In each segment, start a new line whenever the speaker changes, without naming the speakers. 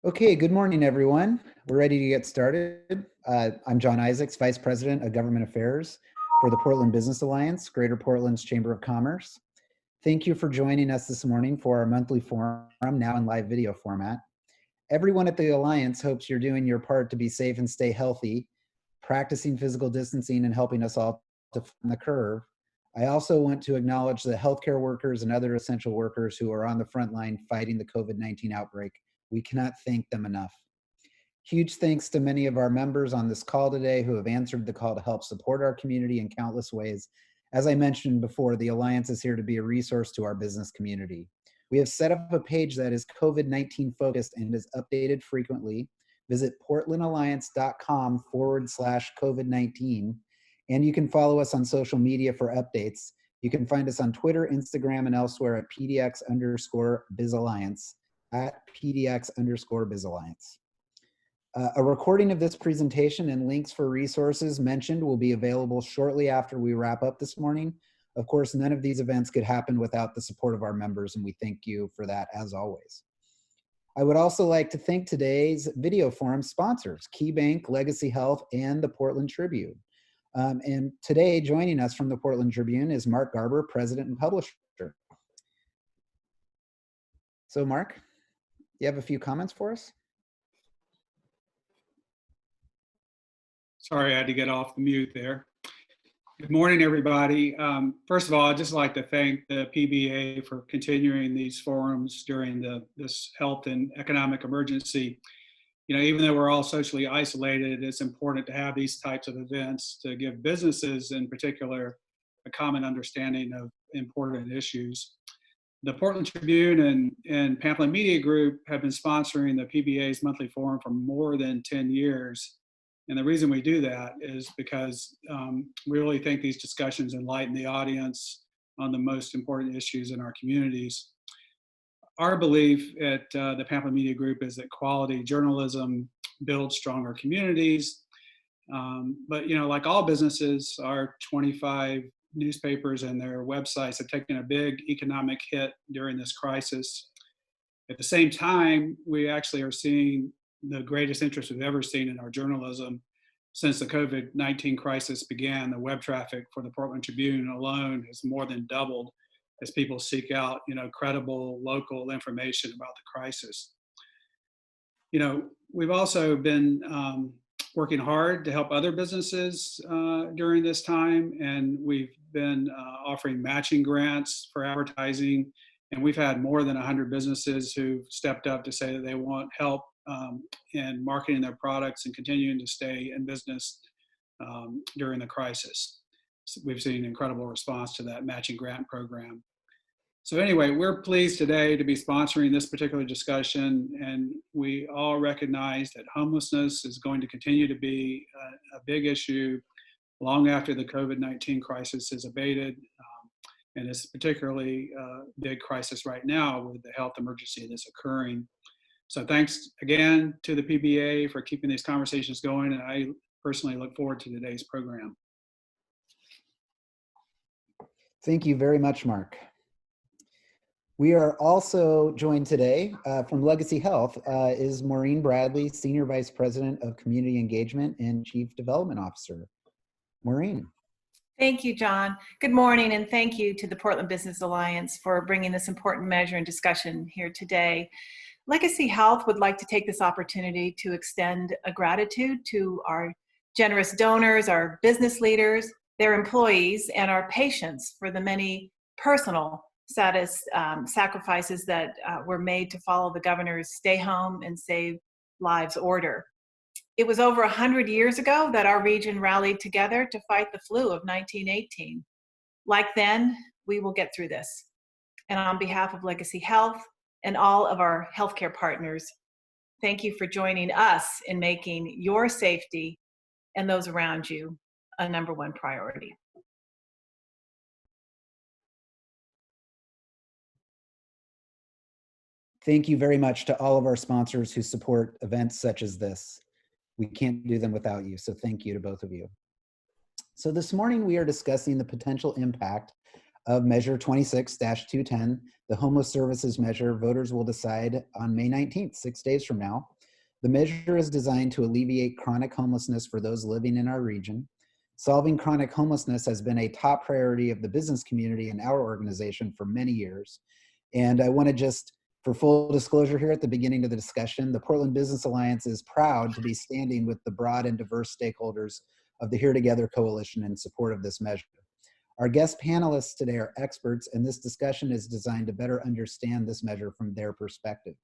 Okay, good morning, everyone. We're ready to get started. I'm John Isaacs, Vice President of Government Affairs for the Portland Business Alliance, Greater Portland's Chamber of Commerce. Thank you for joining us this morning for our monthly forum, now in live video format. Everyone at the Alliance hopes you're doing your part to be safe and stay healthy, practicing physical distancing and helping us all to flatten the curve. I also want to acknowledge the healthcare workers and other essential workers who are on the front line fighting the COVID-19 outbreak. We cannot thank them enough. Huge thanks to many of our members on this call today who have answered the call to help support our community in countless ways. As I mentioned before, the Alliance is here to be a resource to our business community. We have set up a page that is COVID-19 focused and is updated frequently. Visit portlandalliance.com/COVID-19, and you can follow us on social media for updates. You can find us on Twitter, Instagram, and elsewhere at PDX_BizAlliance. at PDX_BizAlliance. A recording of this presentation and links for resources mentioned will be available shortly after we wrap up this morning. Of course, none of these events could happen without the support of our members, and we thank you for that as always. I would also like to thank today's video forum sponsors, KeyBank, Legacy Health, and the Portland Tribune. And today, joining us from the Portland Tribune is Mark Garber, President and Publisher. So Mark, you have a few comments for us?
Sorry, I had to get off the mute there. Good morning, everybody. First of all, I'd just like to thank the PBA for continuing these forums during this health and economic emergency. You know, even though we're all socially isolated, it's important to have these types of events to give businesses in particular a common understanding of important issues. The Portland Tribune and Pamphlet Media Group have been sponsoring the PBA's monthly forum for more than 10 years. And the reason we do that is because we really think these discussions enlighten the audience on the most important issues in our communities. Our belief at the Pamphlet Media Group is that quality journalism builds stronger communities. But, you know, like all businesses, our 25 newspapers and their websites have taken a big economic hit during this crisis. At the same time, we actually are seeing the greatest interest we've ever seen in our journalism since the COVID-19 crisis began. The web traffic for the Portland Tribune alone has more than doubled as people seek out, you know, credible local information about the crisis. You know, we've also been working hard to help other businesses during this time, and we've been offering matching grants for advertising, and we've had more than 100 businesses who've stepped up to say that they want help in marketing their products and continuing to stay in business during the crisis. So we've seen an incredible response to that matching grant program. So anyway, we're pleased today to be sponsoring this particular discussion, and we all recognize that homelessness is going to continue to be a big issue long after the COVID-19 crisis is abated, and it's particularly a big crisis right now with the health emergency that's occurring. So thanks again to the PBA for keeping these conversations going, and I personally look forward to today's program.
Thank you very much, Mark. We are also joined today from Legacy Health is Maureen Bradley, Senior Vice President of Community Engagement and Chief Development Officer. Maureen.
Thank you, John. Good morning, and thank you to the Portland Business Alliance for bringing this important measure and discussion here today. Legacy Health would like to take this opportunity to extend a gratitude to our generous donors, our business leaders, their employees, and our patients for the many personal sacrifices that were made to follow the governor's stay home and save lives order. It was over 100 years ago that our region rallied together to fight the flu of 1918. Like then, we will get through this. And on behalf of Legacy Health and all of our healthcare partners, thank you for joining us in making your safety and those around you a #1 priority.
Thank you very much to all of our sponsors who support events such as this. We can't do them without you, so thank you to both of you. So this morning we are discussing the potential impact of Measure 26-210, the homeless services measure voters will decide on May 19th, 6 days from now, The measure is designed to alleviate chronic homelessness for those living in our region. Solving chronic homelessness has been a top priority of the business community and our organization for many years. And I want to just, for full disclosure here at the beginning of the discussion, the Portland Business Alliance is proud to be standing with the broad and diverse stakeholders of the Here Together Coalition in support of this measure. Our guest panelists today are experts, and this discussion is designed to better understand this measure from their perspective.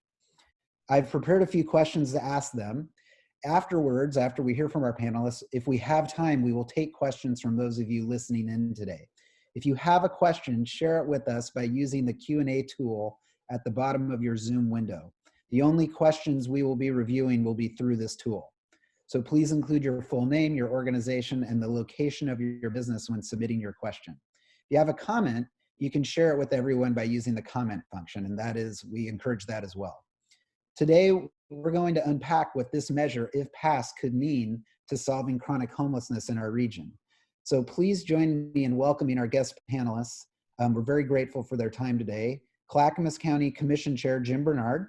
I've prepared a few questions to ask them. Afterwards, after we hear from our panelists, if we have time, we will take questions from those of you listening in today. If you have a question, share it with us by using the Q&A tool at the bottom of your Zoom window. The only questions we will be reviewing will be through this tool. So please include your full name, your organization, and the location of your business when submitting your question. If you have a comment, you can share it with everyone by using the comment function, and that is, we encourage that as well. Today, we're going to unpack what this measure, if passed, could mean to solving chronic homelessness in our region. So please join me in welcoming our guest panelists. We're very grateful for their time today. Clackamas County Commission Chair Jim Bernard,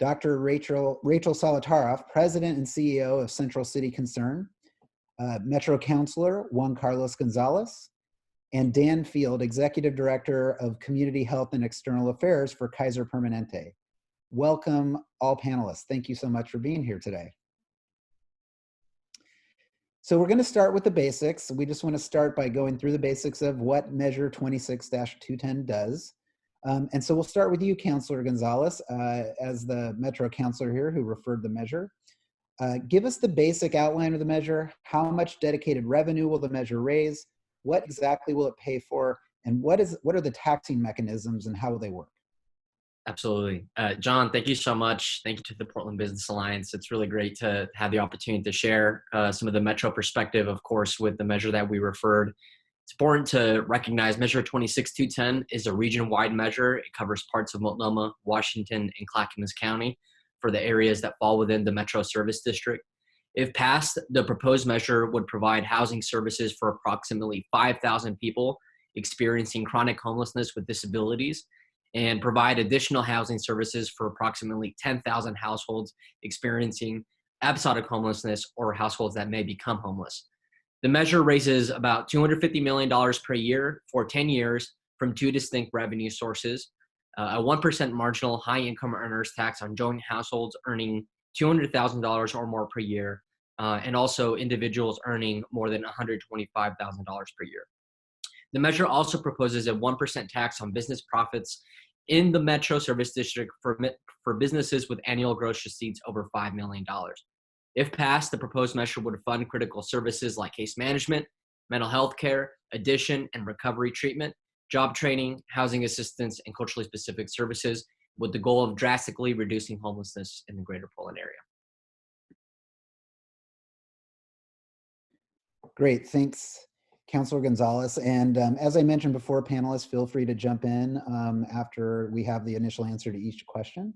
Dr. Rachel Solotaroff, President and CEO of Central City Concern, Metro Councilor Juan Gonzalez, and Dan Field, Executive Director of Community Health and External Affairs for Kaiser Permanente. Welcome all panelists. Thank you so much for being here today. So we're going to start with the basics. We just want to start by going through the basics of what Measure 26-210 does. And so we'll start with you, Councilor Gonzalez, as the Metro Councilor here who referred the measure. Give us the basic outline of the measure. How much dedicated revenue will the measure raise? What exactly will it pay for? And what are the taxing mechanisms and how will they work?
Absolutely. John, thank you so much. Thank you to the Portland Business Alliance. It's really great to have the opportunity to share some of the Metro perspective, of course, with the measure that we referred. It's important to recognize Measure 26-210 is a region-wide measure. It covers parts of Multnomah, Washington, and Clackamas County for the areas that fall within the Metro Service District. If passed, the proposed measure would provide housing services for approximately 5,000 people experiencing chronic homelessness with disabilities, and provide additional housing services for approximately 10,000 households experiencing episodic homelessness or households that may become homeless. The measure raises about $250 million per year for 10 years from two distinct revenue sources, a 1% marginal high-income earners tax on joint households earning $200,000 or more per year, and also individuals earning more than $125,000 per year. The measure also proposes a 1% tax on business profits in the Metro Service District for businesses with annual gross receipts over $5 million. If passed, the proposed measure would fund critical services like case management, mental health care, addiction and recovery treatment, job training, housing assistance, and culturally specific services, with the goal of drastically reducing homelessness in the greater Portland area.
Great, thanks, Councilor Gonzalez. And as I mentioned before, panelists, feel free to jump in after we have the initial answer to each question.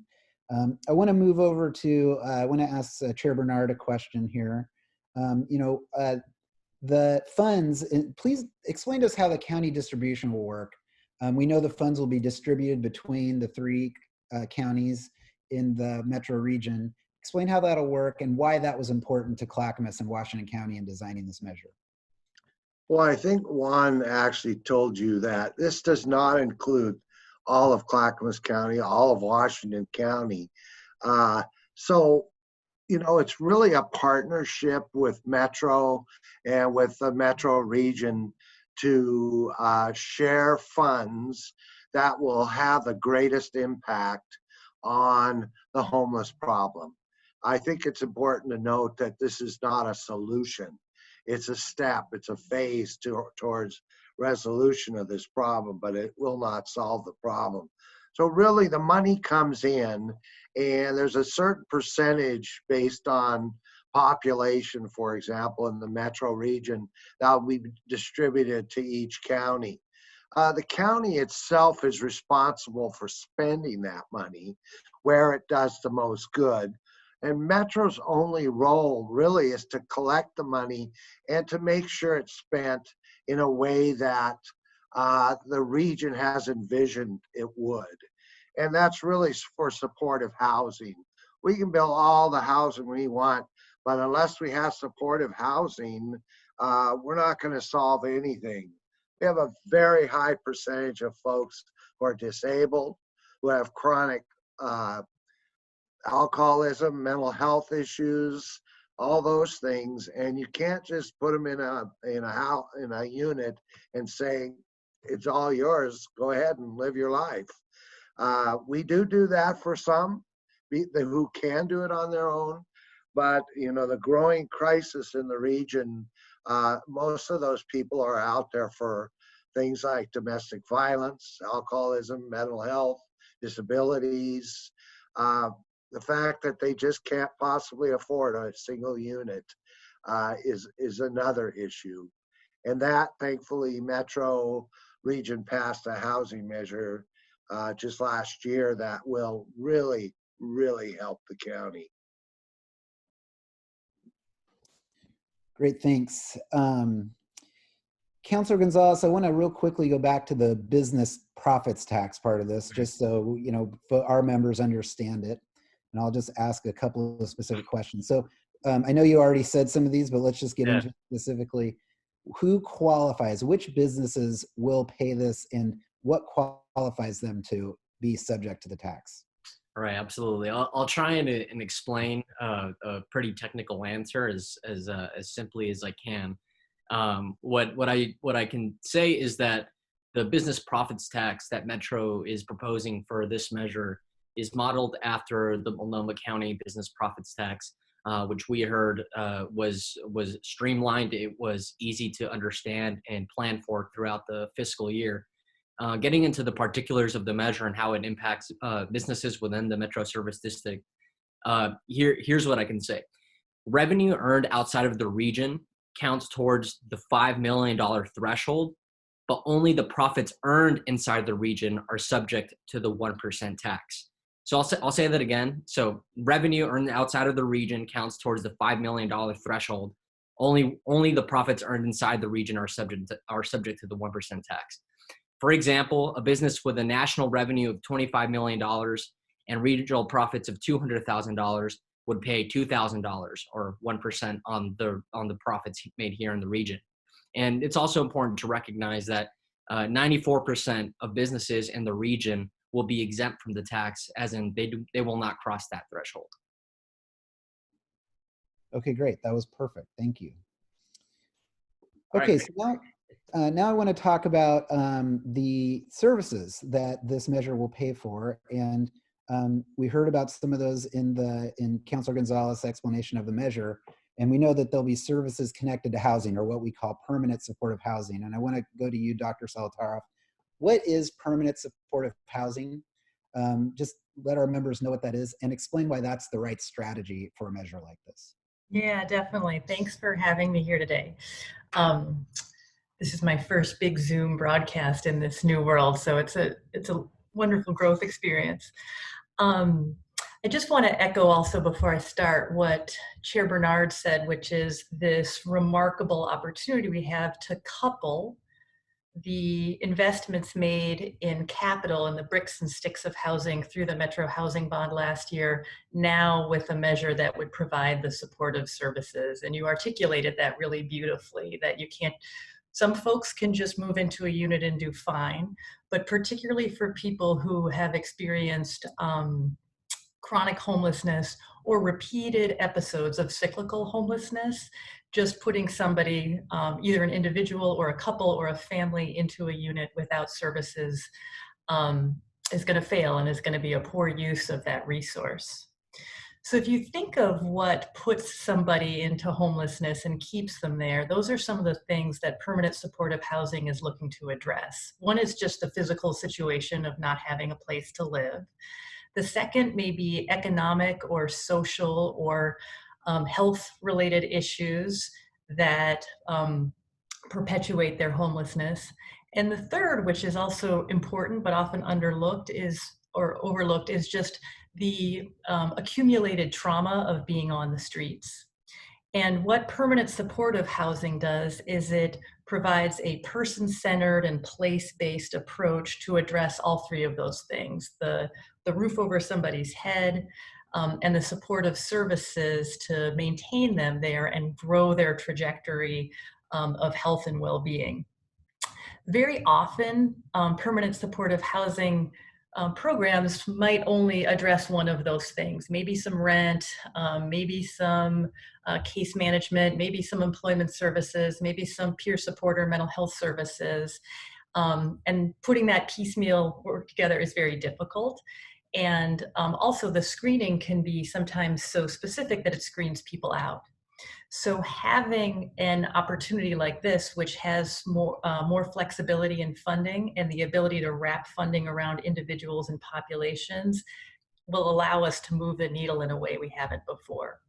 I want to move over to, I want to ask Chair Bernard a question here. The funds, please explain to us how the county distribution will work. We know the funds will be distributed between the three counties in the metro region. Explain how that'll work and why that was important to Clackamas and Washington County in designing this measure.
Well, I think Juan actually told you that this does not include all of Clackamas County, all of Washington County. So, you know, it's really a partnership with Metro and with the Metro region to share funds that will have the greatest impact on the homeless problem. I think it's important to note that this is not a solution. It's a step, it's a phase towards resolution of this problem, but it will not solve the problem. So really the money comes in and there's a certain percentage based on population, for example, in the metro region that will be distributed to each county. The county itself is responsible for spending that money where it does the most good. And Metro's only role really is to collect the money and to make sure it's spent in a way that the region has envisioned it would. And that's really for supportive housing, we can build all the housing we want, but unless we have supportive housing, we're not going to solve anything. We have a very high percentage of folks who are disabled, who have chronic alcoholism, mental health issues, all those things, and you can't just put them in a unit and say it's all yours. Go ahead and live your life. We do that for some who can do it on their own, but the growing crisis in the region, most of those people are out there for things like domestic violence, alcoholism, mental health, disabilities. The fact that they just can't possibly afford a single unit is another issue. And that, thankfully, Metro region passed a housing measure just last year that will really, really help the county.
Great, thanks. Councilor Gonzalez, I want to real quickly go back to the business profits tax part of this, just so our members understand it. And I'll just ask a couple of specific questions. So I know you already said some of these, but let's just get into specifically who qualifies, which businesses will pay this, and what qualifies them to be subject to the tax?
All right, absolutely. I'll try and explain a pretty technical answer as simply as I can. What I can say is that the business profits tax that Metro is proposing for this measure is modeled after the Multnomah County business profits tax, which we heard was streamlined. It was easy to understand and plan for throughout the fiscal year. Getting into the particulars of the measure and how it impacts businesses within the Metro Service District, here's what I can say. Revenue earned outside of the region counts towards the $5 million threshold, but only the profits earned inside the region are subject to the 1% tax. So I'll say that again. So revenue earned outside of the region counts towards the $5 million threshold. Only the profits earned inside the region are subject to the 1% tax. For example, a business with a national revenue of $25 million and regional profits of $200,000 would pay $2,000 or 1% on the profits made here in the region. And it's also important to recognize that 94% of businesses in the region will be exempt from the tax, as in they will not cross that threshold.
Okay, great. That was perfect. Thank you. Okay, so now I want to talk about the services that this measure will pay for, and we heard about some of those in Councilor Gonzalez's explanation of the measure, and we know that there'll be services connected to housing, or what we call permanent supportive housing. And I want to go to you, Dr. Solotaroff. What is permanent supportive housing? Just let our members know what that is and explain why that's the right strategy for a measure like this.
Yeah, definitely. Thanks for having me here today. This is my first big Zoom broadcast in this new world, so it's a wonderful growth experience. I just want to echo also before I start what Chair Bernard said, which is this remarkable opportunity we have to couple the investments made in capital and the bricks and sticks of housing through the Metro Housing Bond last year, now with a measure that would provide the supportive services. And you articulated that really beautifully, that you can't, some folks can just move into a unit and do fine, but particularly for people who have experienced chronic homelessness or repeated episodes of cyclical homelessness, just putting somebody, either an individual or a couple or a family, into a unit without services is going to fail and is going to be a poor use of that resource. So if you think of what puts somebody into homelessness and keeps them there, those are some of the things that permanent supportive housing is looking to address. One is just the physical situation of not having a place to live. The second may be economic or social or health-related issues that perpetuate their homelessness. And the third, which is also important but often overlooked, is just the accumulated trauma of being on the streets. And what permanent supportive housing does is it provides a person-centered and place-based approach to address all three of those things: the roof over somebody's head, and the supportive services to maintain them there and grow their trajectory of health and well-being. Very often, permanent supportive housing programs might only address one of those things, maybe some rent, maybe some case management, maybe some employment services, maybe some peer support or mental health services. And putting that piecemeal work together is very difficult. And also the screening can be sometimes so specific that it screens people out. So having an opportunity like this, which has more flexibility in funding and the ability to wrap funding around individuals and populations, will allow us to move the needle in a way we haven't before.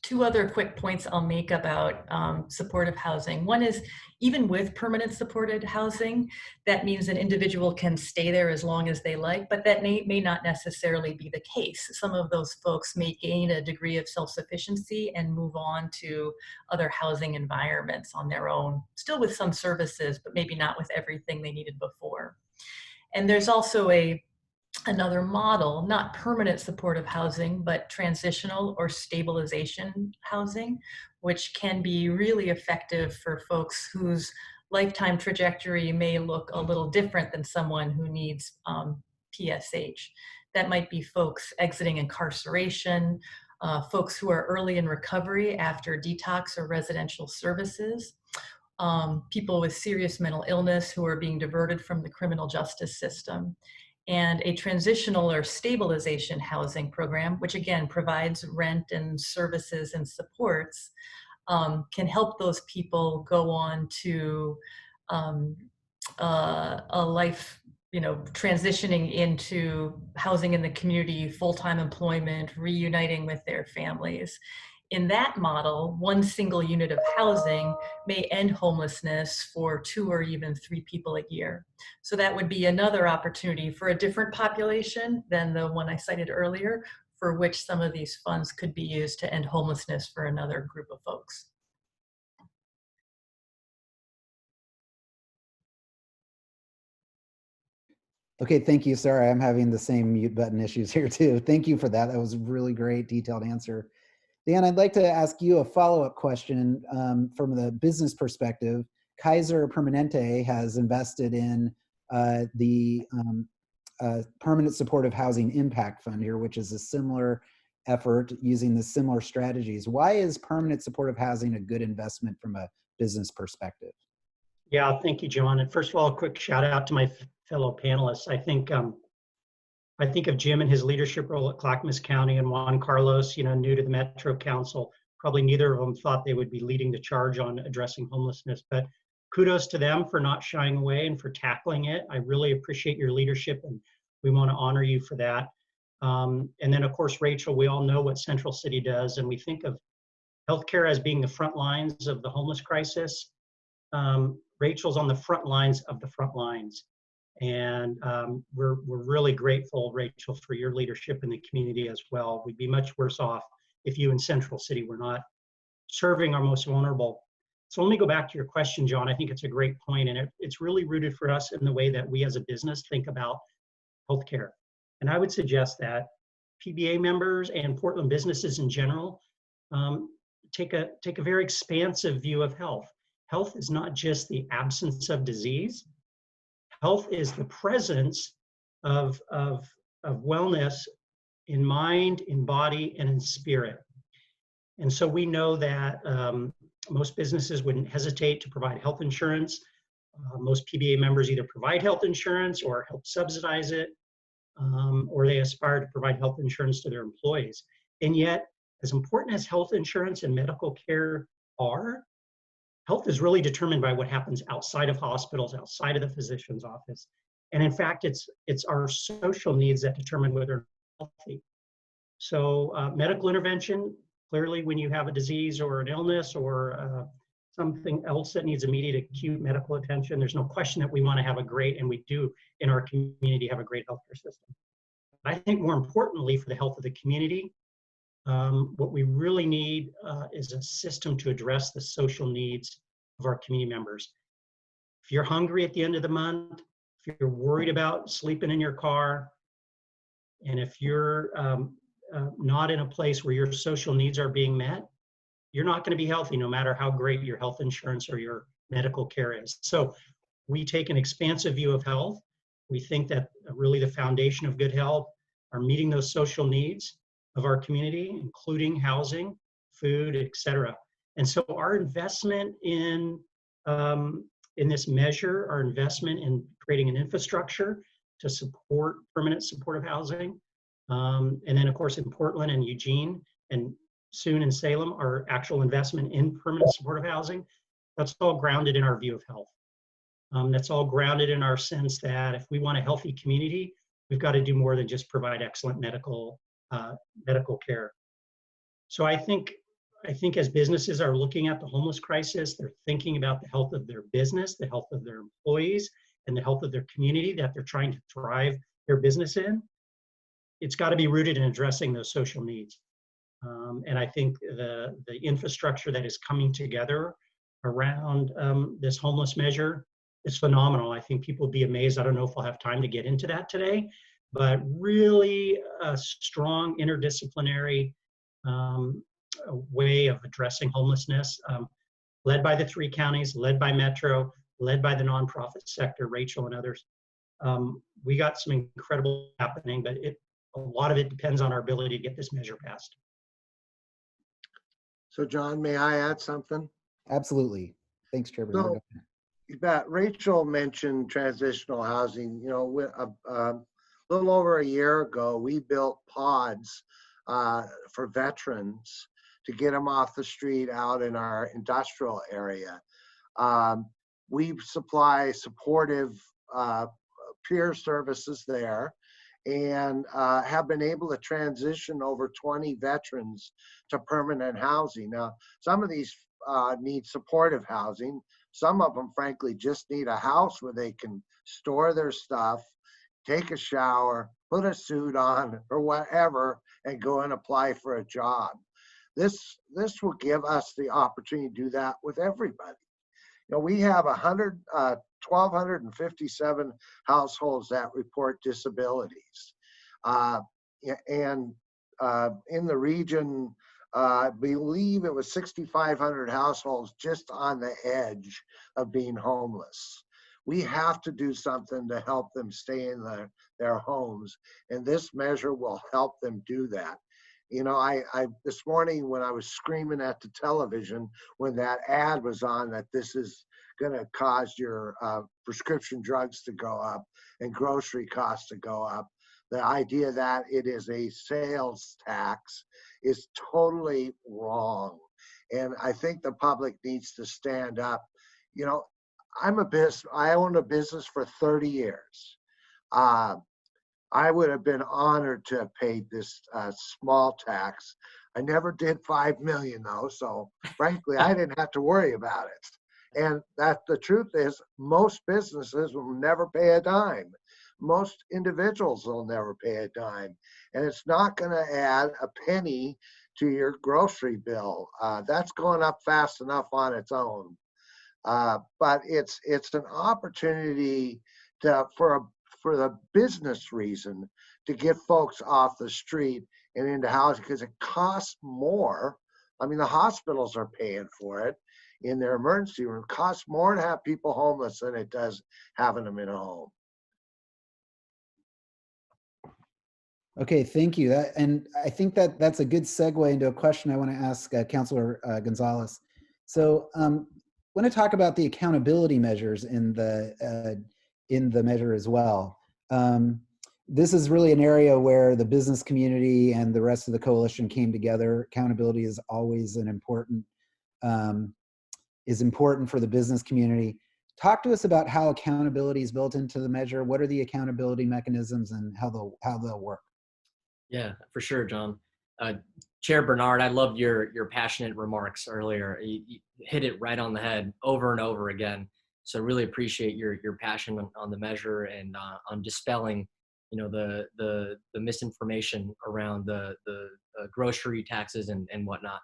Two other quick points I'll make about supportive housing. One is, even with permanent supported housing, that means an individual can stay there as long as they like, but that may not necessarily be the case. Some of those folks may gain a degree of self-sufficiency and move on to other housing environments on their own, still with some services, but maybe not with everything they needed before. And there's also another model, not permanent supportive housing, but transitional or stabilization housing, which can be really effective for folks whose lifetime trajectory may look a little different than someone who needs PSH. That might be folks exiting incarceration, folks who are early in recovery after detox or residential services, people with serious mental illness who are being diverted from the criminal justice system. And a transitional or stabilization housing program, which again provides rent and services and supports, can help those people go on to a life, transitioning into housing in the community, full-time employment, reuniting with their families. In that model, one single unit of housing may end homelessness for 2 or even 3 people a year. So that would be another opportunity for a different population than the one I cited earlier, for which some of these funds could be used to end homelessness for another group of folks.
Okay, thank you. Sorry, I'm having the same mute button issues here too. Thank you for that. That was a really great, detailed answer. Dan, I'd like to ask you a follow-up question from the business perspective. Kaiser Permanente has invested in the Permanent Supportive Housing Impact Fund here, which is a similar effort using the similar strategies. Why is permanent supportive housing a good investment from a business perspective?
Yeah, thank you, John. And first of all, a quick shout out to my fellow panelists. I think of Jim and his leadership role at Clackamas County, and Juan Carlos, new to the Metro Council. Probably neither of them thought they would be leading the charge on addressing homelessness, but kudos to them for not shying away and for tackling it. I really appreciate your leadership, and we want to honor you for that. And then, of course, Rachel, we all know what Central City does, and we think of healthcare as being the front lines of the homeless crisis. Rachel's on the front lines of the front lines. And we're really grateful, Rachel, for your leadership in the community as well. We'd be much worse off if you in Central City were not serving our most vulnerable. So let me go back to your question, John. I think it's a great point, and it's really rooted for us in the way that we as a business think about healthcare. And I would suggest that PBA members and Portland businesses in general take a very expansive view of health. Health is not just the absence of disease. Health is the presence of wellness in mind, in body, and in spirit. And so we know that most businesses wouldn't hesitate to provide health insurance. Most PBA members either provide health insurance or help subsidize it, or they aspire to provide health insurance to their employees. And yet, as important as health insurance and medical care are, health is really determined by what happens outside of hospitals, outside of the physician's office. And in fact, it's our social needs that determine whether we're healthy. So medical intervention, clearly when you have a disease or an illness or something else that needs immediate acute medical attention, there's no question that we want to have a great, and we do in our community have a great healthcare system. I think more importantly for the health of the community, what we really need is a system to address the social needs of our community members. If you're hungry at the end of the month, if you're worried about sleeping in your car, and if you're not in a place where your social needs are being met, you're not going to be healthy no matter how great your health insurance or your medical care is. So we take an expansive view of health. We think that really the foundation of good health are meeting those social needs of our community, including housing, food, et cetera. And so our investment in this measure, our investment in creating an infrastructure to support permanent supportive housing, and then of course in Portland and Eugene, and soon in Salem, our actual investment in permanent supportive housing, that's all grounded in our view of health. That's all grounded in our sense that if we want a healthy community, we've got to do more than just provide excellent medical care. So I think as businesses are looking at the homeless crisis, they're thinking about the health of their business, the health of their employees, and the health of their community that they're trying to drive their business in. It's got to be rooted in addressing those social needs. And I think the infrastructure that is coming together around this homeless measure is phenomenal. I think people will be amazed. I don't know if we'll have time to get into that today, but really a strong interdisciplinary way of addressing homelessness, led by the 3 counties, led by Metro, led by the nonprofit sector, Rachel and others. We got some incredible happening, but a lot of it depends on our ability to get this measure passed.
So John, may I add something?
Absolutely. Thanks, Chair Bernard.
So, you bet. Rachel mentioned transitional housing. You know, a little over a year ago, we built pods for veterans to get them off the street out in our industrial area. We supply supportive peer services there, and have been able to transition over 20 veterans to permanent housing. Now, some of these need supportive housing. Some of them, frankly, just need a house where they can store their stuff, take a shower, put a suit on or whatever, and go and apply for a job. This will give us the opportunity to do that with everybody. You know, we have 1,257 households that report disabilities. And in the region, I believe it was 6,500 households just on the edge of being homeless. We have to do something to help them stay in their homes, and this measure will help them do that. You know, I this morning when I was screaming at the television when that ad was on that this is going to cause your prescription drugs to go up and grocery costs to go up, the idea that it is a sales tax is totally wrong. And I think the public needs to stand up. You know, I owned a business for 30 years. I would have been honored to have paid this small tax. I never did 5 million though, so frankly, I didn't have to worry about it. And that the truth is, most businesses will never pay a dime. Most individuals will never pay a dime. And it's not going to add a penny to your grocery bill. That's going up fast enough on its own. But it's an opportunity for the business reason to get folks off the street and into housing, because it costs more. I mean, the hospitals are paying for it in their emergency room. It costs more to have people homeless than it does having them in a home.
Okay, thank you. And I think that's a good segue into a question I want to ask Councilor Gonzalez. So I want to talk about the accountability measures in the measure as well. This is really an area where the business community and the rest of the coalition came together. Accountability is always important for the business community. Talk to us about how accountability is built into the measure. What are the accountability mechanisms and how they'll work?
Yeah, for sure, John. Chair Bernard, I loved your passionate remarks earlier. You hit it right on the head over and over again. So I really appreciate your passion on the measure and on dispelling, the misinformation around the grocery taxes and whatnot.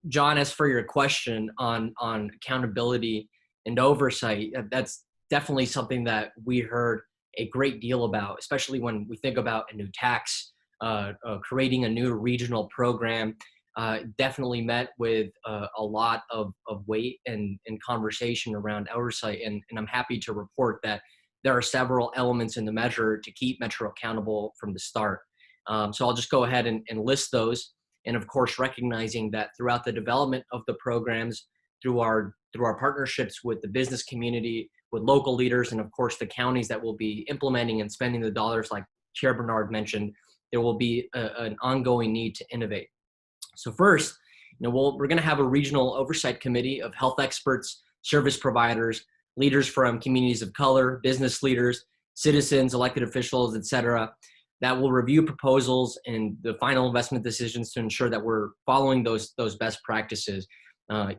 John, as for your question on accountability and oversight, that's definitely something that we heard a great deal about, especially when we think about a new tax creating a new regional program, definitely met with a lot of weight and conversation around oversight. And I'm happy to report that there are several elements in the measure to keep Metro accountable from the start. So I'll just go ahead and list those. And of course, recognizing that throughout the development of the programs, through our partnerships with the business community, with local leaders, and of course the counties that will be implementing and spending the dollars, like Chair Bernard mentioned, there will be an ongoing need to innovate. So first, we're going to have a regional oversight committee of health experts, service providers, leaders from communities of color, business leaders, citizens, elected officials, et cetera, that will review proposals and the final investment decisions to ensure that we're following those best practices.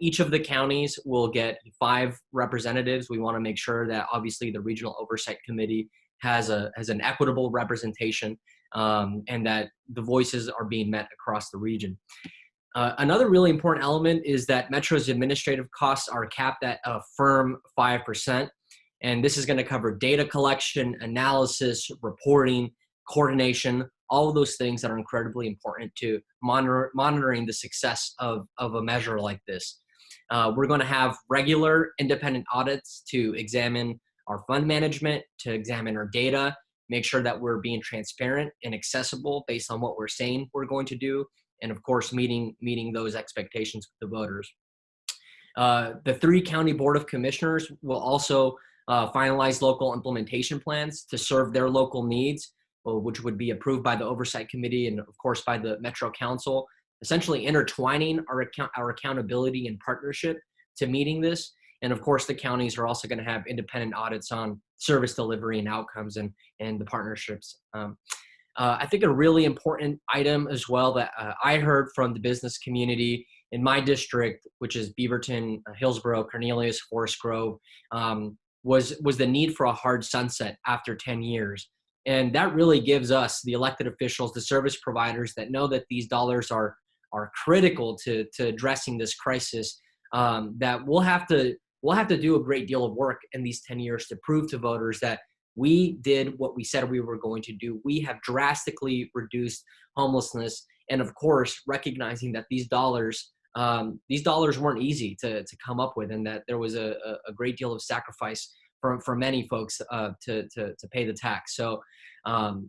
Each of the counties will get 5 representatives. We want to make sure that obviously the regional oversight committee has an equitable representation, and that the voices are being met across the region. Another really important element is that Metro's administrative costs are capped at a firm 5%. And this is going to cover data collection, analysis, reporting, coordination, all of those things that are incredibly important to monitoring the success of a measure like this. We're going to have regular independent audits to examine our fund management, to examine our data, make sure that we're being transparent and accessible based on what we're saying we're going to do, and of course, meeting those expectations with the voters. The 3 county board of commissioners will also finalize local implementation plans to serve their local needs, which would be approved by the oversight committee and of course by the Metro Council, essentially intertwining our accountability and partnership to meeting this. And of course, the counties are also going to have independent audits on service delivery and outcomes and the partnerships. I think a really important item as well that I heard from the business community in my district, which is Beaverton, Hillsborough, Cornelius, Forest Grove, was the need for a hard sunset after 10 years. And that really gives us, the elected officials, the service providers that know that these dollars are critical to addressing this crisis, that we'll have to do a great deal of work in these 10 years to prove to voters that we did what we said we were going to do. We have drastically reduced homelessness. And of course, recognizing that these dollars weren't easy to come up with, and that there was a great deal of sacrifice for many folks to pay the tax. So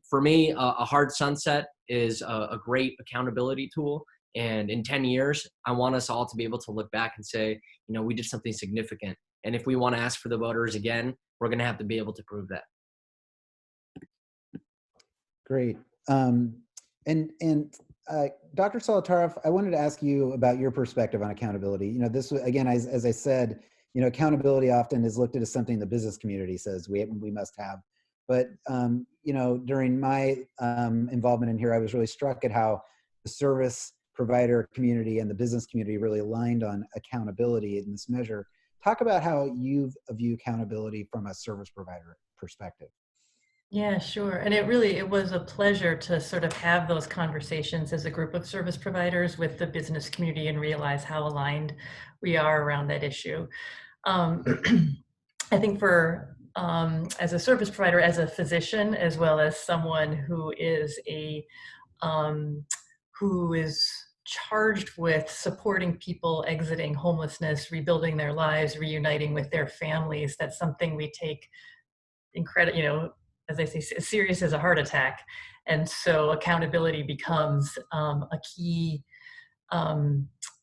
for me, a hard sunset is a great accountability tool. And in 10 years, I want us all to be able to look back and say, we did something significant. And if we want to ask for the voters again, we're going to have to be able to prove that.
Great. Dr. Solotaroff, I wanted to ask you about your perspective on accountability. This, again, as I said, accountability often is looked at as something the business community says we must have. But, during my involvement in here, I was really struck at how the service provider community and the business community really aligned on accountability in this measure. Talk about how you view accountability from a service provider perspective.
Yeah, sure. And it was a pleasure to sort of have those conversations as a group of service providers with the business community and realize how aligned we are around that issue. I think as a service provider, as a physician, as well as someone who is charged with supporting people exiting homelessness, rebuilding their lives, reuniting with their families, that's something we take as I say, as serious as a heart attack. And so accountability becomes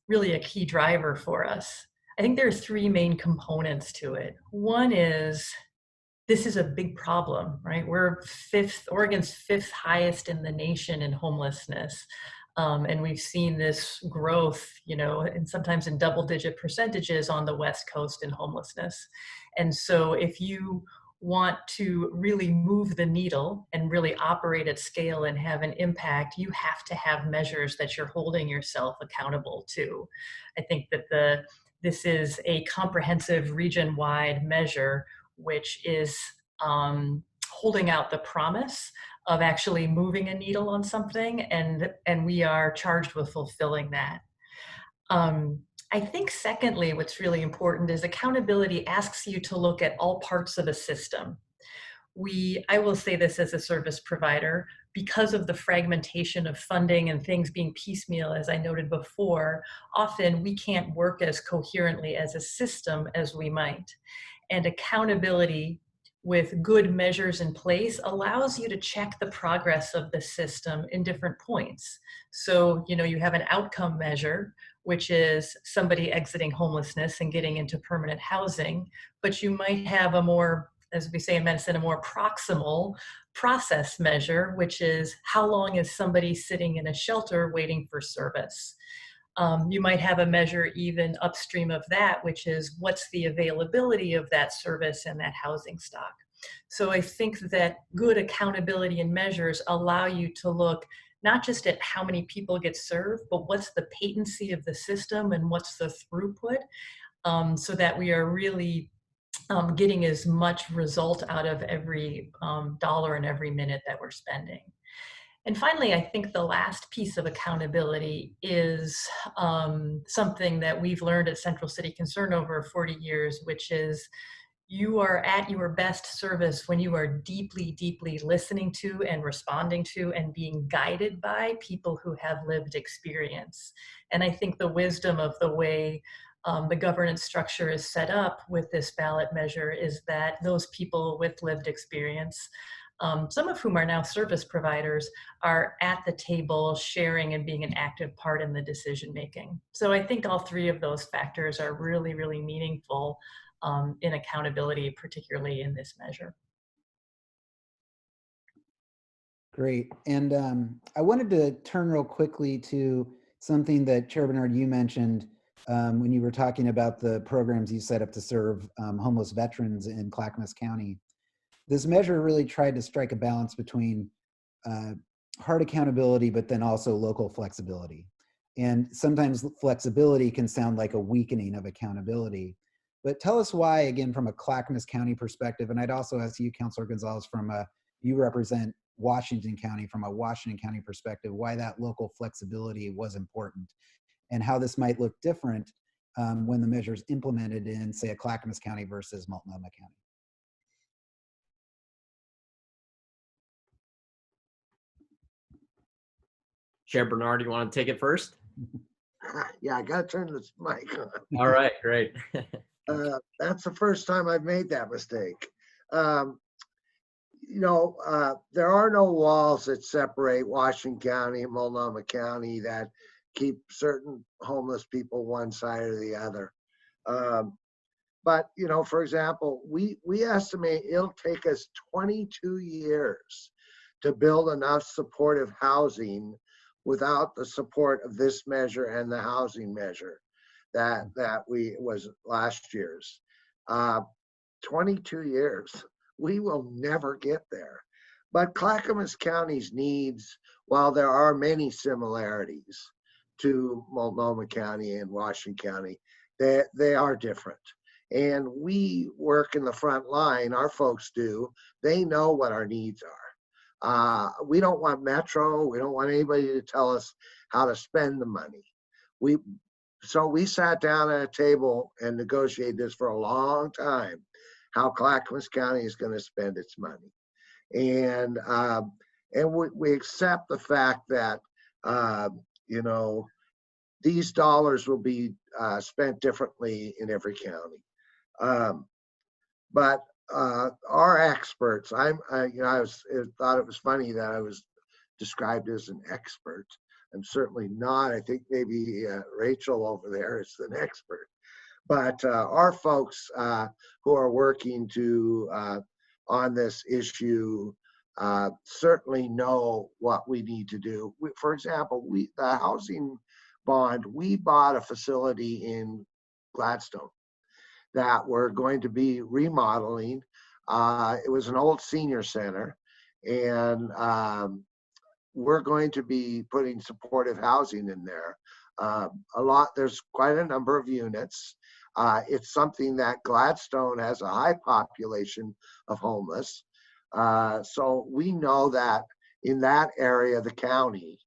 really a key driver for us. I think there are 3 main components to it. One is, this is a big problem, right? We're Oregon's 5th highest in the nation in homelessness. And we've seen this growth, and sometimes in double-digit percentages on the West Coast in homelessness. And so if you want to really move the needle and really operate at scale and have an impact, you have to have measures that you're holding yourself accountable to. I think that this is a comprehensive region-wide measure, which is holding out the promise of actually moving a needle on something, and we are charged with fulfilling that. I think secondly, what's really important is accountability asks you to look at all parts of a system. I will say this as a service provider, because of the fragmentation of funding and things being piecemeal, as I noted before, often we can't work as coherently as a system as we might. And accountability with good measures in place allows you to check the progress of the system in different points. So, you have an outcome measure, which is somebody exiting homelessness and getting into permanent housing, but you might have a more, as we say in medicine, a more proximal process measure, which is how long is somebody sitting in a shelter waiting for service. You might have a measure even upstream of that, which is what's the availability of that service and that housing stock. So I think that good accountability and measures allow you to look not just at how many people get served, but what's the patency of the system and what's the throughput, so that we are really getting as much result out of every dollar and every minute that we're spending. And finally, I think the last piece of accountability is something that we've learned at Central City Concern over 40 years, which is you are at your best service when you are deeply, deeply listening to and responding to and being guided by people who have lived experience. And I think the wisdom of the way the governance structure is set up with this ballot measure is that those people with lived experience, some of whom are now service providers, are at the table sharing and being an active part in the decision making. So I think all three of those factors are really, really meaningful in accountability, particularly in this measure.
Great. And I wanted to turn real quickly to something that Chair Bernard, you mentioned when you were talking about the programs you set up to serve homeless veterans in Clackamas County. This measure really tried to strike a balance between hard accountability, but then also local flexibility. And sometimes flexibility can sound like a weakening of accountability. But tell us why, again, from a Clackamas County perspective, and I'd also ask you, Councilor Gonzalez, you represent Washington County, from a Washington County perspective, why that local flexibility was important and how this might look different when the measure is implemented in, say, a Clackamas County versus Multnomah County.
Chair Bernard, you want to take it first?
Yeah, I got to turn this mic on.
All right, great.
That's the first time I've made that mistake. There are no walls that separate Washington County and Multnomah County that keep certain homeless people one side or the other. But, for example, we estimate it'll take us 22 years to build enough supportive housing without the support of this measure and the housing measure that was last year's. 22 years. We will never get there. But Clackamas County's needs, while there are many similarities to Multnomah County and Washington County, they are different. And we work in the front line, our folks do. They know what our needs are. We don't want Metro. We don't want anybody to tell us how to spend the money. So we sat down at a table and negotiated this for a long time, how Clackamas County is going to spend its money. And we accept the fact that, these dollars will be spent differently in every county. But our experts, I thought it was funny that I was described as an expert. I'm certainly not. I think maybe Rachel over there is an expert. But our folks who are working on this issue certainly know what we need to do. For example, the housing bond, we bought a facility in Gladstone that we're going to be remodeling. It was an old senior center, and we're going to be putting supportive housing in there. There's quite a number of units. It's something that Gladstone has a high population of homeless. So we know that in that area of the county,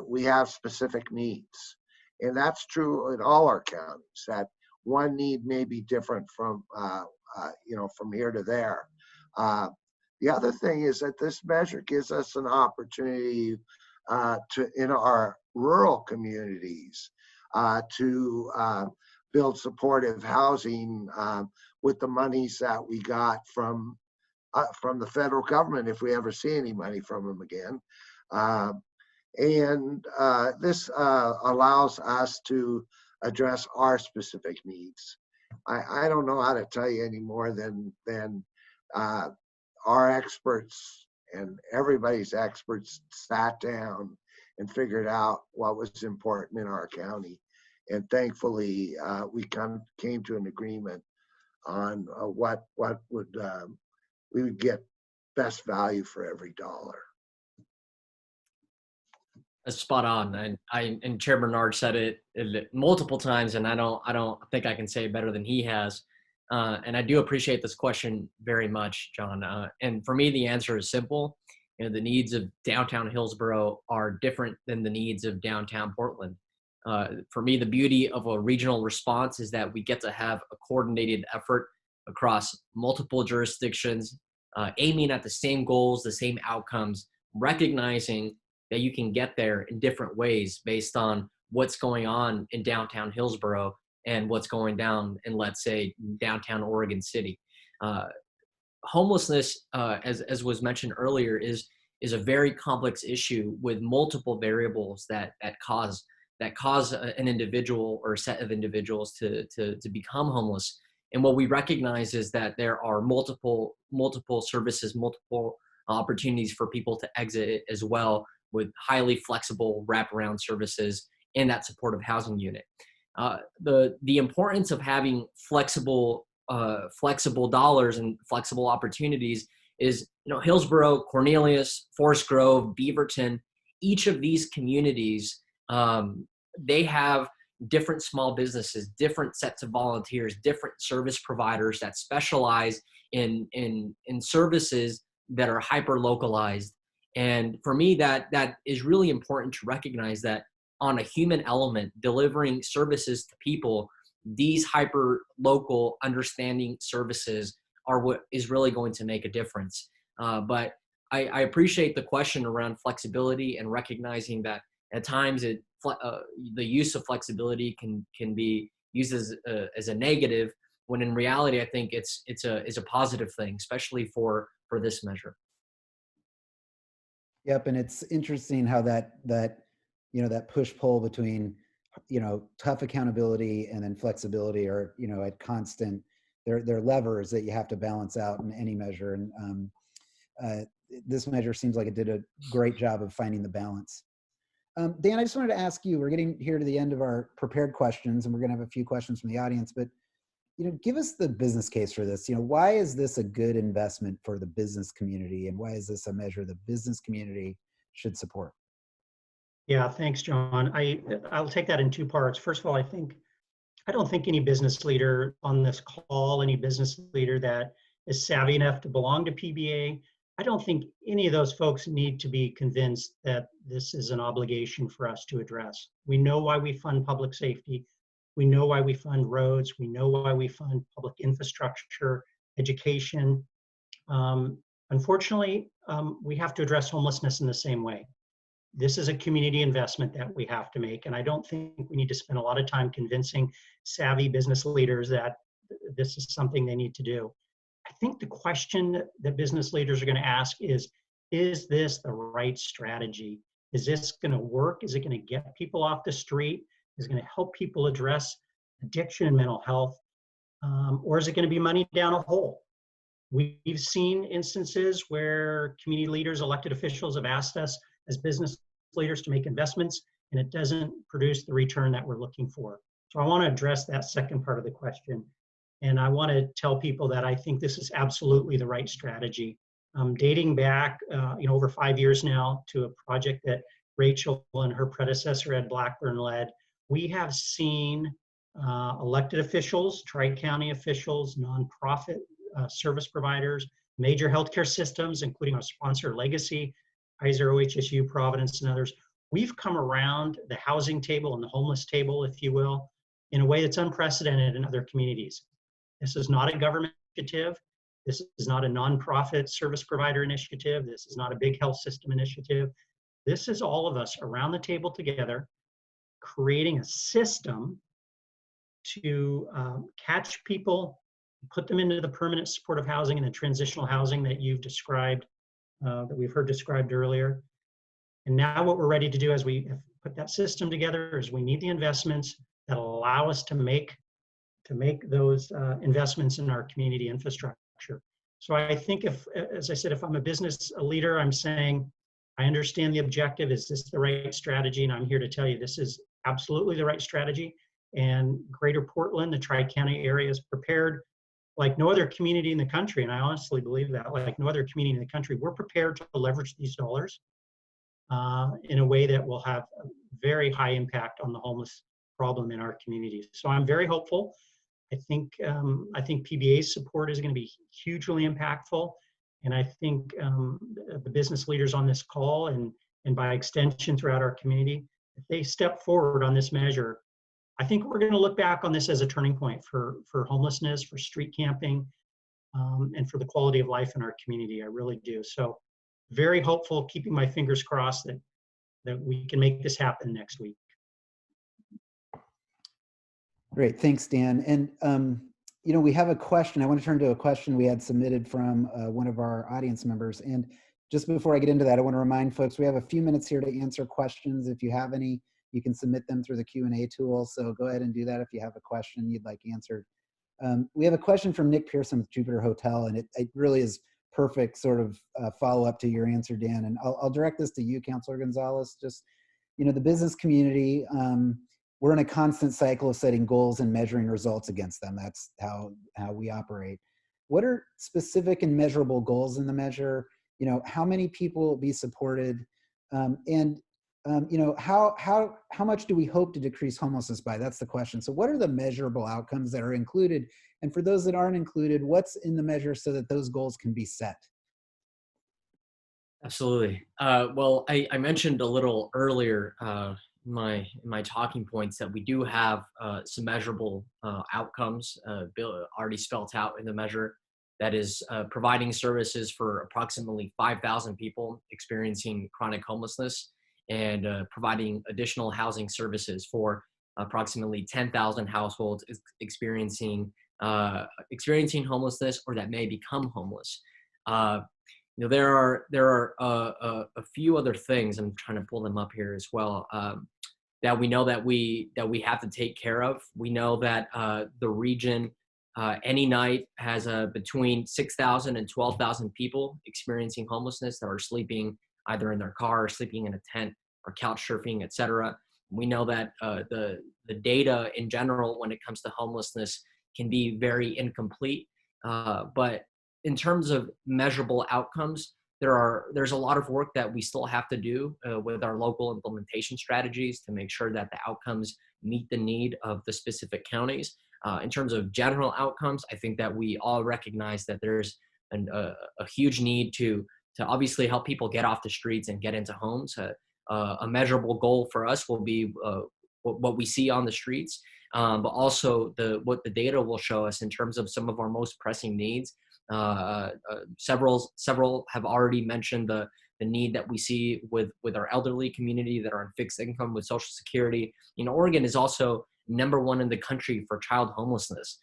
we have specific needs. And that's true in all our counties, that one need may be different from, from here to there. The other thing is that this measure gives us an opportunity in our rural communities to build supportive housing with the monies that we got from the federal government, if we ever see any money from them again. This allows us to address our specific needs. I don't know how to tell you any more than our experts and everybody's experts sat down and figured out what was important in our county. And thankfully, we came to an agreement on what would we would get best value for every dollar.
That's spot on. And Chair Bernard said it multiple times, and I don't think I can say it better than he has. And I do appreciate this question very much, John. And for me, the answer is simple. You know, the needs of downtown Hillsborough are different than the needs of downtown Portland. For me, the beauty of a regional response is that we get to have a coordinated effort across multiple jurisdictions, aiming at the same goals, the same outcomes, recognizing that you can get there in different ways based on what's going on in downtown Hillsborough and what's going down in, let's say, downtown Oregon City. Homelessness, as was mentioned earlier, is a very complex issue with multiple variables that cause an individual or a set of individuals to become homeless. And what we recognize is that there are multiple services, multiple opportunities for people to exit as well, with highly flexible wraparound services in that supportive housing unit. The importance of having flexible dollars and flexible opportunities is, Hillsborough, Cornelius, Forest Grove, Beaverton, each of these communities, they have different small businesses, different sets of volunteers, different service providers that specialize in services that are hyper localized. And for me, that is really important to recognize that on a human element, delivering services to people, these hyper local understanding services are what is really going to make a difference. But I appreciate the question around flexibility and recognizing that at times the use of flexibility can be used as a negative, when in reality I think it's a positive thing, especially for this measure.
Yep, and it's interesting how that push-pull between tough accountability and then flexibility are at constant. They're levers that you have to balance out in any measure, and this measure seems like it did a great job of finding the balance. Dan, I just wanted to ask you, we're getting here to the end of our prepared questions, and we're going to have a few questions from the audience, but give us the business case for this. Why is this a good investment for the business community, and why is this a measure the business community should support?
Yeah, thanks, John. I'll take that in two parts. First of all, I don't think any business leader on this call, any business leader that is savvy enough to belong to PBA, I don't think any of those folks need to be convinced that this is an obligation for us to address. We know why we fund public safety. We know why we fund roads. We know why we fund public infrastructure, education. Unfortunately, we have to address homelessness in the same way. This is a community investment that we have to make, and I don't think we need to spend a lot of time convincing savvy business leaders that this is something they need to do. I think the question that business leaders are going to ask is this the right strategy? Is this going to work? Is it going to get people off the street? Is it going to help people address addiction and mental health? Or is it going to be money down a hole? We've seen instances where community leaders, elected officials have asked us as business leaders to make investments, and it doesn't produce the return that we're looking for. So I want to address that second part of the question. And I want to tell people that I think this is absolutely the right strategy. Dating back over 5 years now to a project that Rachel and her predecessor Ed Blackburn led, we have seen elected officials, Tri-County officials, nonprofit service providers, major healthcare systems, including our sponsor Legacy, Kaiser, OHSU, Providence, and others. We've come around the housing table and the homeless table, if you will, in a way that's unprecedented in other communities. This is not a government initiative. This is not a nonprofit service provider initiative. This is not a big health system initiative. This is all of us around the table together, creating a system to catch people, put them into the permanent supportive housing and the transitional housing that you've described, that we've heard described earlier. And now what we're ready to do as we have put that system together is we need the investments that allow us to make those investments in our community infrastructure. So I think as I said, if I'm a business leader, I'm saying, I understand the objective. Is this the right strategy? And I'm here to tell you this is absolutely the right strategy. And Greater Portland, the Tri-County area, is prepared like no other community in the country. And I honestly believe that, like no other community in the country, we're prepared to leverage these dollars in a way that will have a very high impact on the homeless problem in our communities. So I'm very hopeful. I think PBA's support is going to be hugely impactful. And I think the business leaders on this call and by extension throughout our community, if they step forward on this measure, I think we're going to look back on this as a turning point for homelessness, for street camping, and for the quality of life in our community. I really do. So very hopeful, keeping my fingers crossed that we can make this happen next week.
Great, thanks, Dan. And we have a question. I want to turn to a question we had submitted from one of our audience members. And just before I get into that, I want to remind folks we have a few minutes here to answer questions. If you have any, you can submit them through the Q&A tool. So go ahead and do that if you have a question you'd like answered. We have a question from Nick Pearson with Jupiter Hotel, and it really is perfect sort of follow-up to your answer, Dan. And I'll direct this to you, Councilor Gonzalez. Just, the business community, we're in a constant cycle of setting goals and measuring results against them. That's how we operate. What are specific and measurable goals in the measure? How many people will be supported? How much do we hope to decrease homelessness by? That's the question. So what are the measurable outcomes that are included? And for those that aren't included, what's in the measure so that those goals can be set?
Absolutely. Well, I mentioned a little earlier my talking points that we do have some measurable outcomes already spelled out in the measure. That is providing services for approximately 5,000 people experiencing chronic homelessness, and providing additional housing services for approximately 10,000 households experiencing homelessness or that may become homeless. There are a few other things. I'm trying to pull them up here as well. That we know that we have to take care of. We know that the region any night has between 6,000 and 12,000 people experiencing homelessness that are sleeping either in their car or sleeping in a tent or couch surfing, etc. We know that the data in general when it comes to homelessness can be very incomplete. But in terms of measurable outcomes, there's a lot of work that we still have to do with our local implementation strategies to make sure that the outcomes meet the need of the specific counties. In terms of general outcomes, I think that we all recognize that there's a huge need to obviously help people get off the streets and get into homes. A measurable goal for us will be what we see on the streets, but also what the data will show us in terms of some of our most pressing needs. Several have already mentioned the need that we see with our elderly community that are on fixed income with Social Security. Oregon is also #1 in the country for child homelessness.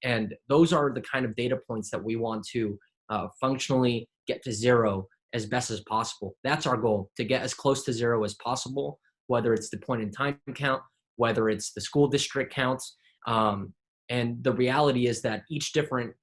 And those are the kind of data points that we want to functionally get to zero as best as possible. That's our goal, to get as close to zero as possible, whether it's the point in time count, whether it's the school district counts. And the reality is that each different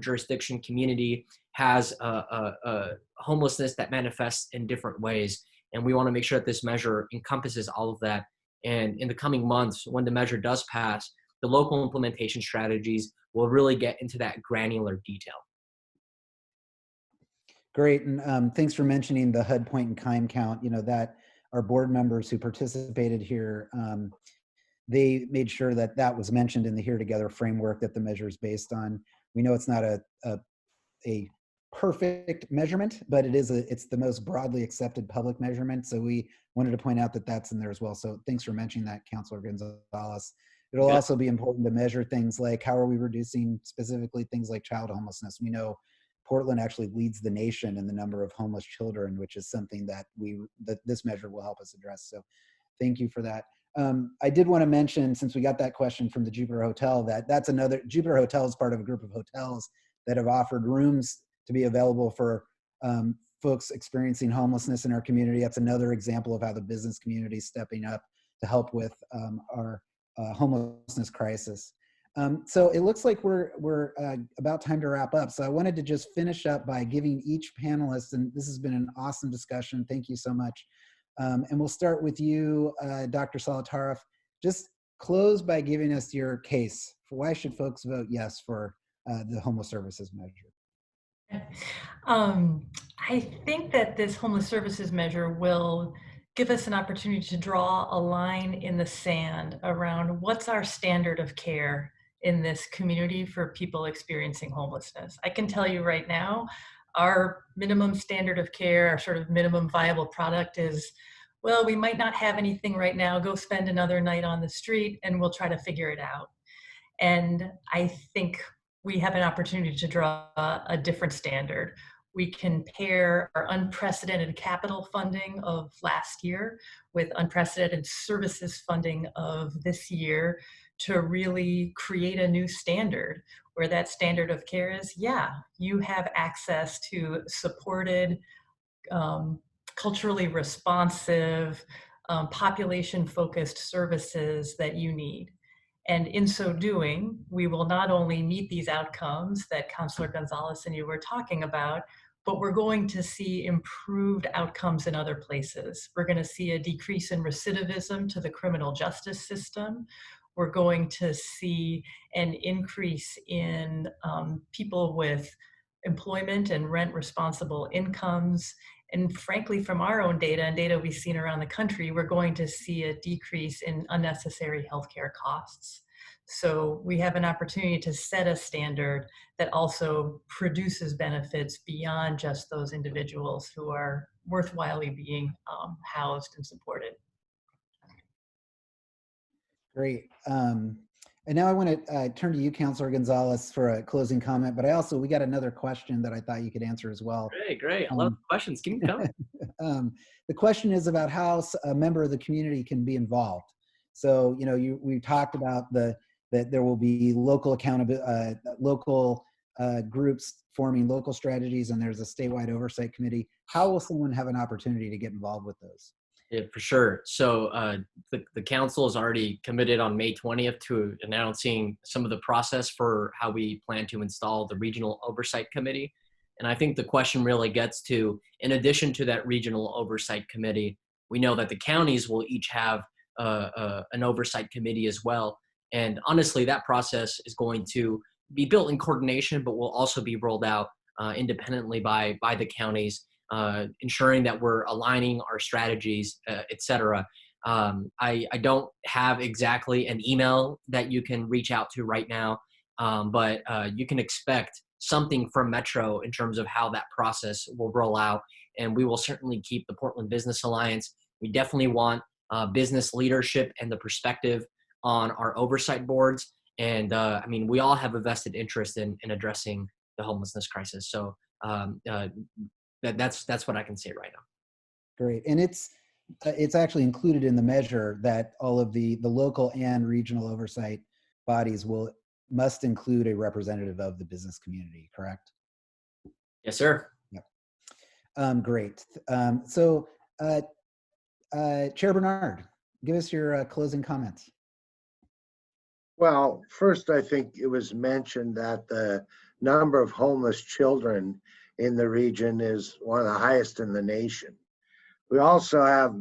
jurisdiction community has a homelessness that manifests in different ways. And we want to make sure that this measure encompasses all of that. And in the coming months, when the measure does pass, the local implementation strategies will really get into that granular detail.
Great, and thanks for mentioning the HUD point in time count. That our board members who participated here, they made sure that that was mentioned in the Here Together framework that the measure is based on. We know it's not a perfect measurement, but it's the most broadly accepted public measurement. So we wanted to point out that that's in there as well. So thanks for mentioning that, Councilor Gonzalez. It'll
Good.
also be important to measure things like how are we reducing specifically things like child homelessness. We know Portland actually leads the nation in the number of homeless children, which is something that this measure will help us address. So thank you for that. I did want to mention, since we got that question from the Jupiter Hotel, that's another, Jupiter Hotel is part of a group of hotels that have offered rooms to be available for folks experiencing homelessness in our community. That's another example of how the business community is stepping up to help with our homelessness crisis. So it looks like we're about time to wrap up. So I wanted to just finish up by giving each panelist, and this has been an awesome discussion. Thank you so much. And we'll start with you, Dr. Solotaroff. Just close by giving us your case for why should folks vote yes for the homeless services measure.
I think that this homeless services measure will give us an opportunity to draw a line in the sand around what's our standard of care in this community for people experiencing homelessness. I can tell you right now, our minimum standard of care, our sort of minimum viable product is, well, we might not have anything right now, go spend another night on the street and we'll try to figure it out. And I think we have an opportunity to draw a different standard. We can pair our unprecedented capital funding of last year with unprecedented services funding of this year to really create a new standard where that standard of care is, yeah, you have access to supported, culturally responsive, population-focused services that you need. And in so doing, we will not only meet these outcomes that Councilor Gonzalez and you were talking about, but we're going to see improved outcomes in other places. We're going to see a decrease in recidivism to the criminal justice system. We're going to see an increase in people with employment and rent responsible incomes. And frankly, from our own data and data we've seen around the country, we're going to see a decrease in unnecessary healthcare costs. So we have an opportunity to set a standard that also produces benefits beyond just those individuals who are worthwhilely being housed and supported.
Great. And now I want to turn to you, Councilor Gonzalez, for a closing comment, but we got another question that I thought you could answer as well.
Great. I love the questions. Keep them coming.
The question is about how a member of the community can be involved. So, we talked about that there will be local accountability, local groups forming local strategies, and there's a statewide oversight committee. How will someone have an opportunity to get involved with those?
Yeah, for sure. So the council is already committed on May 20th to announcing some of the process for how we plan to install the regional oversight committee. And I think the question really gets to, in addition to that regional oversight committee, we know that the counties will each have an oversight committee as well. And honestly, that process is going to be built in coordination, but will also be rolled out independently by the counties, ensuring that we're aligning our strategies, et cetera. I don't have exactly an email that you can reach out to right now, but you can expect something from Metro in terms of how that process will roll out. And we will certainly keep the Portland Business Alliance. We definitely want business leadership and the perspective on our oversight boards. And I mean, we all have a vested interest in addressing the homelessness crisis. So that's what I can say right now.
Great. And it's actually included in the measure that all of the local and regional oversight bodies must include a representative of the business community, correct?
Yes, sir.
Yep. Great. So Chair Bernard, give us your closing comments.
Well, first, I think it was mentioned that the number of homeless children in the region is one of the highest in the nation. We also have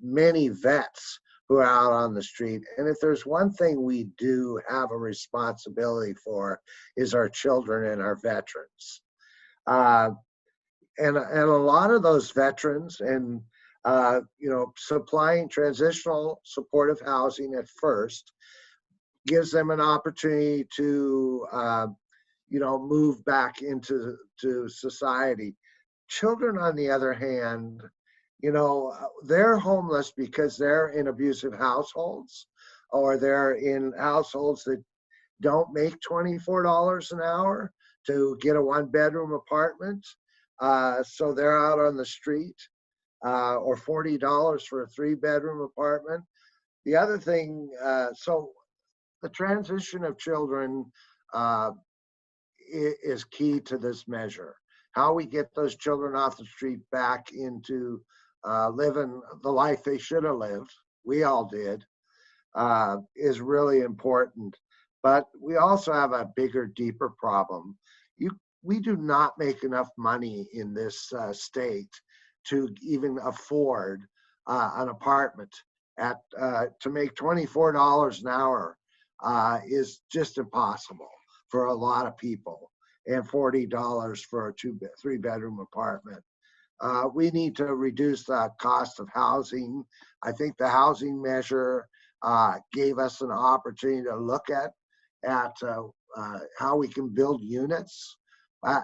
many vets who are out on the street. And if there's one thing we do have a responsibility for, is our children and our veterans. And a lot of those veterans and, supplying transitional supportive housing at first gives them an opportunity to, move back into society. Children, on the other hand, they're homeless because they're in abusive households, or they're in households that don't make $24 an hour to get a 1-bedroom apartment. So they're out on the street, or $40 for a 3-bedroom apartment. The other thing, so the transition of children is key to this measure. How we get those children off the street back into living the life they should have lived, we all did, is really important. But we also have a bigger, deeper problem. We do not make enough money in this state to even afford an apartment. To make $24 an hour is just impossible for a lot of people, and $40 for a 3-bedroom apartment. We need to reduce the cost of housing. I think the housing measure gave us an opportunity to look at how we can build units.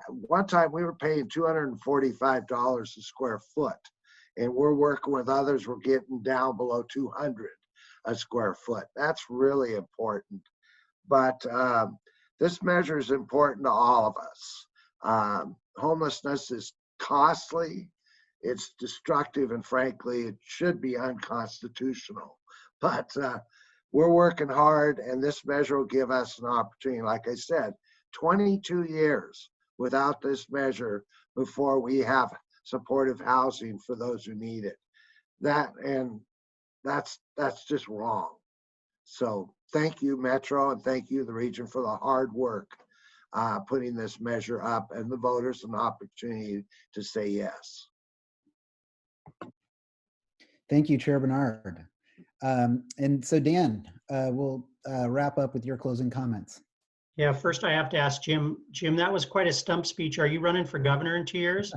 One time we were paying $245 a square foot, and we're working with others. We're getting down below 200 a square foot. That's really important. But this measure is important to all of us. Homelessness is costly, it's destructive, and frankly, it should be unconstitutional. But we're working hard, and this measure will give us an opportunity. Like I said, 22 years without this measure before we have supportive housing for those who need it. That's just wrong. So thank you, Metro, and thank you, the region, for the hard work putting this measure up, and the voters an opportunity to say yes.
Thank you, Chair Bernard. And so Dan, we'll wrap up with your closing comments.
Yeah, first I have to ask Jim. Jim, that was quite a stump speech. Are you running for governor in 2 years?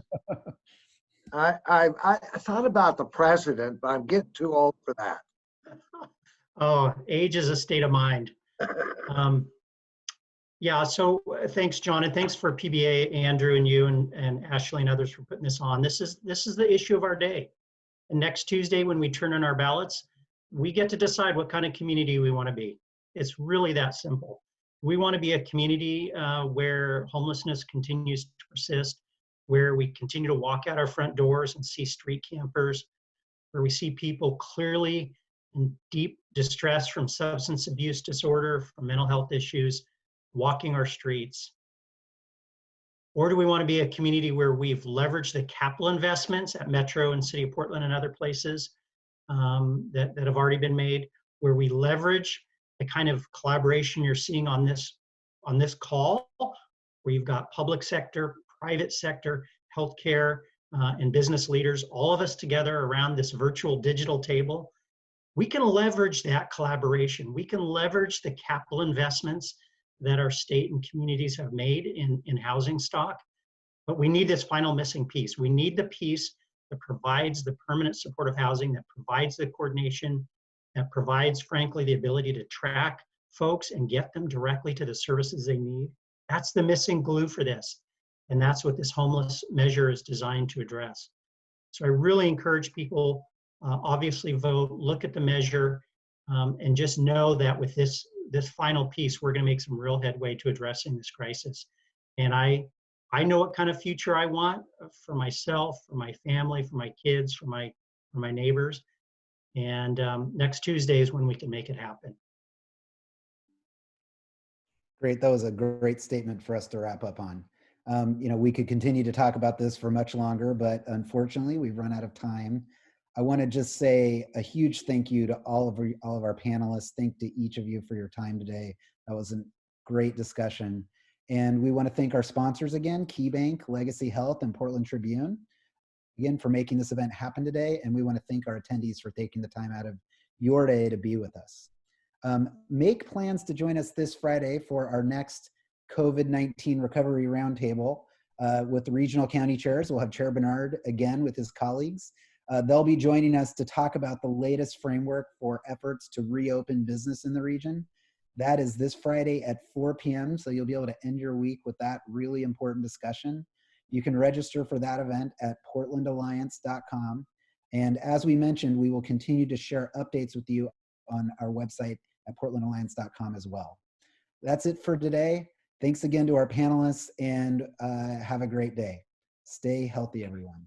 I thought about the president, but I'm getting too old for that.
Oh, age is a state of mind. Yeah, so thanks, John, and thanks for PBA, Andrew, and you, and Ashley, and others for putting this on. This is the issue of our day. And next Tuesday, when we turn in our ballots, we get to decide what kind of community we want to be. It's really that simple. We want to be a community where homelessness continues to persist, where we continue to walk out our front doors and see street campers, where we see people clearly in deep distress from substance abuse disorder, from mental health issues, walking our streets. Or do we want to be a community where we've leveraged the capital investments at Metro and City of Portland and other places that have already been made, where we leverage the kind of collaboration you're seeing on this call, where you've got public sector, private sector, healthcare, and business leaders, all of us together around this virtual digital table. We can leverage that collaboration. We can leverage the capital investments that our state and communities have made in housing stock. But we need this final missing piece. We need the piece that provides the permanent supportive housing, that provides the coordination, that provides, frankly, the ability to track folks and get them directly to the services they need. That's the missing glue for this. And that's what this homeless measure is designed to address. So I really encourage people, obviously vote, look at the measure, and just know that with this final piece, we're going to make some real headway to addressing this crisis. And I know what kind of future I want for myself, for my family, for my kids, for my neighbors. And next Tuesday is when we can make it happen.
Great. That was a great statement for us to wrap up on. We could continue to talk about this for much longer, but unfortunately we've run out of time. I want to just say a huge thank you to all of our panelists. Thank to each of you for your time today. That was a great discussion. And we want to thank our sponsors again, KeyBank, Legacy Health, and Portland Tribune, again, for making this event happen today. And we want to thank our attendees for taking the time out of your day to be with us. Make plans to join us this Friday for our next COVID-19 Recovery Roundtable with the regional county chairs. We'll have Chair Bernard again with his colleagues. They'll be joining us to talk about the latest framework for efforts to reopen business in the region. That is this Friday at 4 p.m. So you'll be able to end your week with that really important discussion. You can register for that event at portlandalliance.com. And as we mentioned, we will continue to share updates with you on our website at portlandalliance.com as well. That's it for today. Thanks again to our panelists, and have a great day. Stay healthy, everyone.